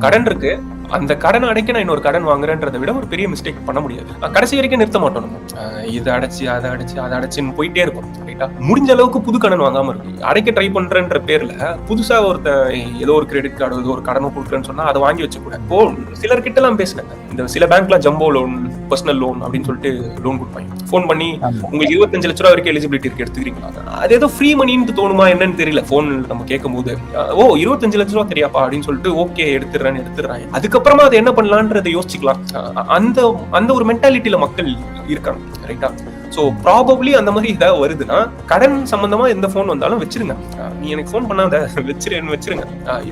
கடன் இருக்கு. அந்த கடன அடைக்க நான் இன்னொரு கடன் வாங்குறேன்றத விட ஒரு பெரிய மிஸ்டேக் பண்ண முடியாது. கடைசி வரைக்கும் நிறுத்த மாட்டோம் நம்ம. இத அடைச்சு, அத அடைச்சு, அத அடைச்சுன்னு போயிட்டே இருக்கும். ரைட்டா? முடிஞ்ச அளவுக்கு புது கடன் வாங்காம இருக்கும். அடைக்க ட்ரை பண்றேன்ற பேர்ல புதுசா ஏதோ ஒரு கிரெடிட் கார்டோ ஏதோ ஒரு கடனோ குடுக்குறேன்னு சொன்னா அத வாங்கி வச்சுக்கூடாது. இப்போ சிலர்கிட்ட எல்லாம் பேசினேன். இந்த சில பேங்க்ல ஜம்போ லோன், பர்சனல் லோன் அப்படின்னு சொல்லிட்டு லோன் கொடுப்பாங்க. போன் பண்ணி உங்களுக்கு 25 லட்ச ரூபா வரைக்கும் எலிஜிபிலிட்டி இருக்கு, எடுத்துக்கிறீங்களா? அது ஏதோ ஃப்ரீ மணின்னு தோணுமா என்னன்னு தெரியல. போன் நம்ம கேட்கும் போது 25 லட்ச ரூபா தெரியாப்பா அப்படின்னு சொல்லிட்டு ஓகே எடுத்துடுறேன். அதுக்கப்புறமா அதை என்ன பண்ணலான்றதை யோசிச்சுக்கலாம். அந்த அந்த ஒரு மென்டாலிட்டியில மக்கள் இருக்காங்க. ரைட்டா? சோ ப்ராபப்லி அந்த மாதிரி ஏதாவது வருதுன்னா கடன் சம்பந்தமா எந்த போன் வந்தாலும் வச்சிருங்க. நீ எனக்கு போன் பண்ணாத, வச்சிருங்க.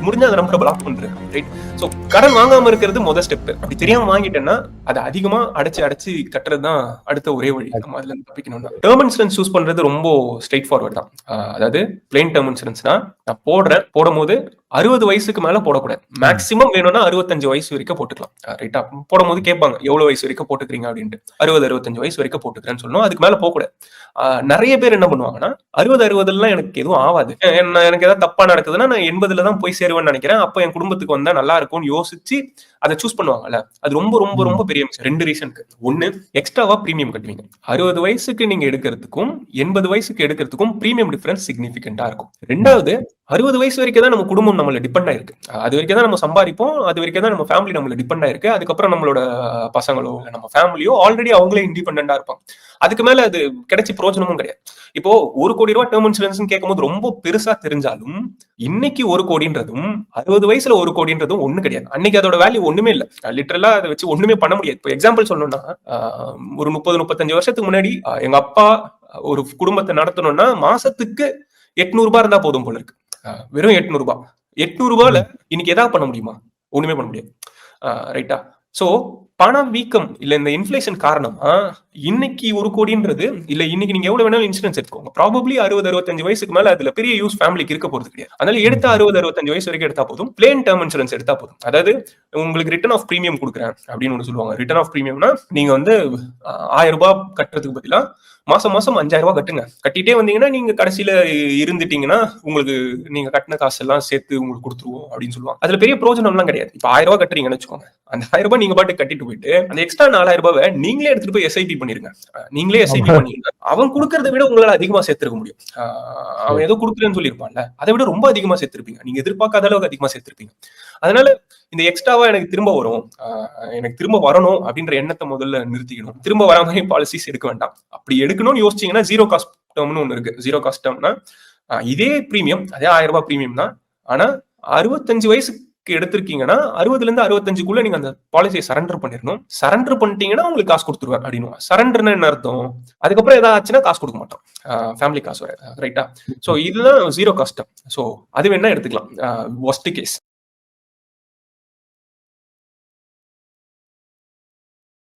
முடிஞ்சா அந்த நம்பரை பிளாக் பண்றேன். ரைட்? சோ கடன் வாங்காம இருக்கிறது முதல் ஸ்டெப். அப்படி தெரியாம வாங்கிட்டேன்னா அதை அதிகமா அடைச்சு கட்டுறது தான் அடுத்த ஒரே வழி. நம்ம அதுல இருந்து தப்பிக்கணும்னா டேர்ம் இன்சூரன்ஸ் சூஸ் பண்றது ரொம்ப ஸ்ட்ரெயிட் ஃபார்வர்ட் தான். அதாவது பிளெயின் டேர்ம் இன்சூரன்ஸ்னா நான் போடும் போது 60 வயசுக்கு மேல போடக்கூடாது. மேக்சிமம் வேணும்னா 65 வயசு வரைக்கும் போட்டுக்கலாம். ரைட்டா? போடும் போது கேட்பாங்க எவ்வளவு வயசு வரைக்கும் போட்டுக்கிறீங்க அப்படின்ட்டு. 65 வயசு வரைக்கும் போட்டுக்கிறேன்னு சொல்லணும். அதுக்கு மேல போக கூடாது. நிறைய பேர் என்ன பண்ணுவாங்கன்னா 60 எனக்கு எதுவும் ஆகாது, எனக்கு ஏதாவது தப்பா நடக்குதுன்னா நான் 80 தான் போய் சேருவேன்னு நினைக்கிறேன், அப்ப என் குடும்பத்துக்கு வந்தா நல்லா இருக்கும்னு யோசிச்சு அதை சூஸ் பண்ணுவாங்கல்ல. அது ரொம்ப ரொம்ப ரொம்ப பெரிய விஷயம். 2 ரீசனுக்கு. ஒண்ணு, எக்ஸ்ட்ராவா பிரீமியம் கட்டுவீங்க. 60 வயசுக்கு நீங்க எடுக்கிறதுக்கும் 80 வயசுக்கு எடுக்கிறதுக்கும் பிரீமியம் டிஃபரன்ஸ் சிக்னிபிகண்டா இருக்கும். ரெண்டாவது, 60 வயசு வரைக்கும் தான் நம்ம குடும்பம் நம்மள டிபெண்ட் ஆயிருக்கு. அது வரைக்கும் தான் நம்ம சம்பாதிப்போம். அது வரைக்கும் தான் நம்ம ஃபேமிலி நம்மள டிபெண்ட் ஆயிருக்கு. அதுக்கப்புறம் நம்மளோட பசங்களோ நம்ம ஃபேமிலியோ ஆல்ரெடி அவங்களே இண்டிபெண்டா இருப்பாங்க. அதுக்கு மேல அது கிடைச்சி பிரயோஜனமும் கிடையாது. இப்போ 1 கோடி ரூபாய் டேர்ம் இன்சூரன்ஸ் கேட்கும்போது ரொம்ப பெருசா தெரிஞ்சாலும் இன்னைக்கு 1 கோடின்றதும் 60 வயசுல 1 கோடின்றதும் ஒண்ணு கிடையாது. அன்னைக்கு அதோட வேல்யூ ஒண்ணுமே இல்ல. லிட்டரலா அதை வச்சு ஒண்ணுமே பண்ண முடியாது. இப்போ எக்ஸாம்பிள் சொல்லணும்னா ஒரு 30-35 வருஷத்துக்கு முன்னாடி எங்க அப்பா ஒரு குடும்பத்தை நடத்தணும்னா மாசத்துக்கு 800 ரூபாய் இருந்தா போதும் போல இருக்கு. வெறும் 800 ரூபாய். 800 ரூபாயில இன்னைக்கு ஏதாவது பண்ண முடியுமா? ஒண்ணுமே பண்ண முடியாது. ரைட்டா? சோ பண வீக்கம் இல்ல இந்த இன்ஃபிளேஷன் காரணமா இன்னைக்கு 1 கோடின்றது இல்ல, இன்னைக்கு நீங்க எவ்வளவு வேணாலும் இன்சூரன்ஸ் எடுத்துக்கோங்க. ப்ராபப்லி 60-65 வயசுக்கு மேல அதுல பெரிய யூஸ் ஃபேமிலிக்கு இருக்க போறது கிடையாது. அதனால எடுத்த 60-65 வயசு வரைக்கும் எடுத்தா போதும். பிளேன் டேர்ம் இன்சூரன்ஸ் எடுத்தா போதும். அதாவது உங்களுக்கு ரிட்டர்ன் ஆஃப் பிரீமியம் கொடுக்குறேன் அப்படின்னு ஒன்று சொல்லுவாங்க. ரிட்டர்ன் ஆஃப் பிரீமியம்னா நீங்க 1000 ரூபாய் கட்டுறதுக்கு பதிலா மாசம் 5000 ரூபாய் கட்டுங்க. கட்டிட்டே வந்தீங்கன்னா நீங்க கடைசியில இருந்துட்டீங்கன்னா உங்களுக்கு நீங்க கட்டின காசு எல்லாம் சேர்த்து உங்களுக்கு கொடுத்துருவோம் அப்படின்னு சொல்லுவாங்க. அதுல பெரிய பிரோஜனம் எல்லாம் கிடையாது. இப்ப 1000 ரூபாய் கட்டுறீங்கன்னு வச்சுக்கோங்க. அந்த 1000 ரூபாய் நீங்க பாட்டு கட்டிட்டு போயிட்டு அந்த எக்ஸ்ட்ரா 4000 ரூபாவை நீங்களே எடுத்துட்டு போய் எஸ்ஐபி பண்ணிருங்க. நீங்களே எஸ்ஐபி பண்ணீங்கன்னா அவன் கொடுக்கறத விட உங்களால அதிகமா சேர்த்திருக்க முடியும். அவன் ஏதோ கொடுக்குறேன்னு சொல்லியிருப்பான்ல, அதை விட ரொம்ப அதிகமா சேர்த்திருப்பீங்க. நீங்க எதிர்பார்க்காத அளவுக்கு அதிகமா சேர்த்திருப்பீங்க. அதனால இந்த எக்ஸ்ட்ராவா எனக்கு திரும்ப வரும், எனக்கு திரும்ப வரணும் அப்படின்ற எண்ணத்தை முதல்ல நிறுத்திக்கணும். திரும்ப வர மாதிரி பாலிசிஸ் எடுக்க வேண்டாம். அப்படி எடுக்கணும்னு யோசிச்சீங்கன்னா ஜீரோ காஸ்ட் டேர்ம்னு ஒண்ணு இருக்கு. ஜீரோ காஸ்ட் டேர்ம்னா இதே பிரீமியம், அதே 1000 ரூபாய் பிரீமியம் தான். ஆனா 65 வயசுக்கு எடுத்திருக்கீங்கன்னா 60ல இருந்து 65க்குள்ள நீங்க அந்த பாலிசியை சரண்டர் பண்ணிடணும். சரண்டர் பண்ணிட்டீங்கன்னா உங்களுக்கு காசு கொடுத்துருவேன் அப்படின்னு. சரண்டர்னா என்ன அர்த்தம்? அதுக்கப்புறம் ஏதாவது ஆச்சுன்னா காசு கொடுக்க மாட்டோம். ஃபேமிலி காசு வர. ரைட்டா? சோ இதுதான் ஜீரோ காஸ்ட். சோ அது வேணா எடுத்துக்கலாம். Worst case.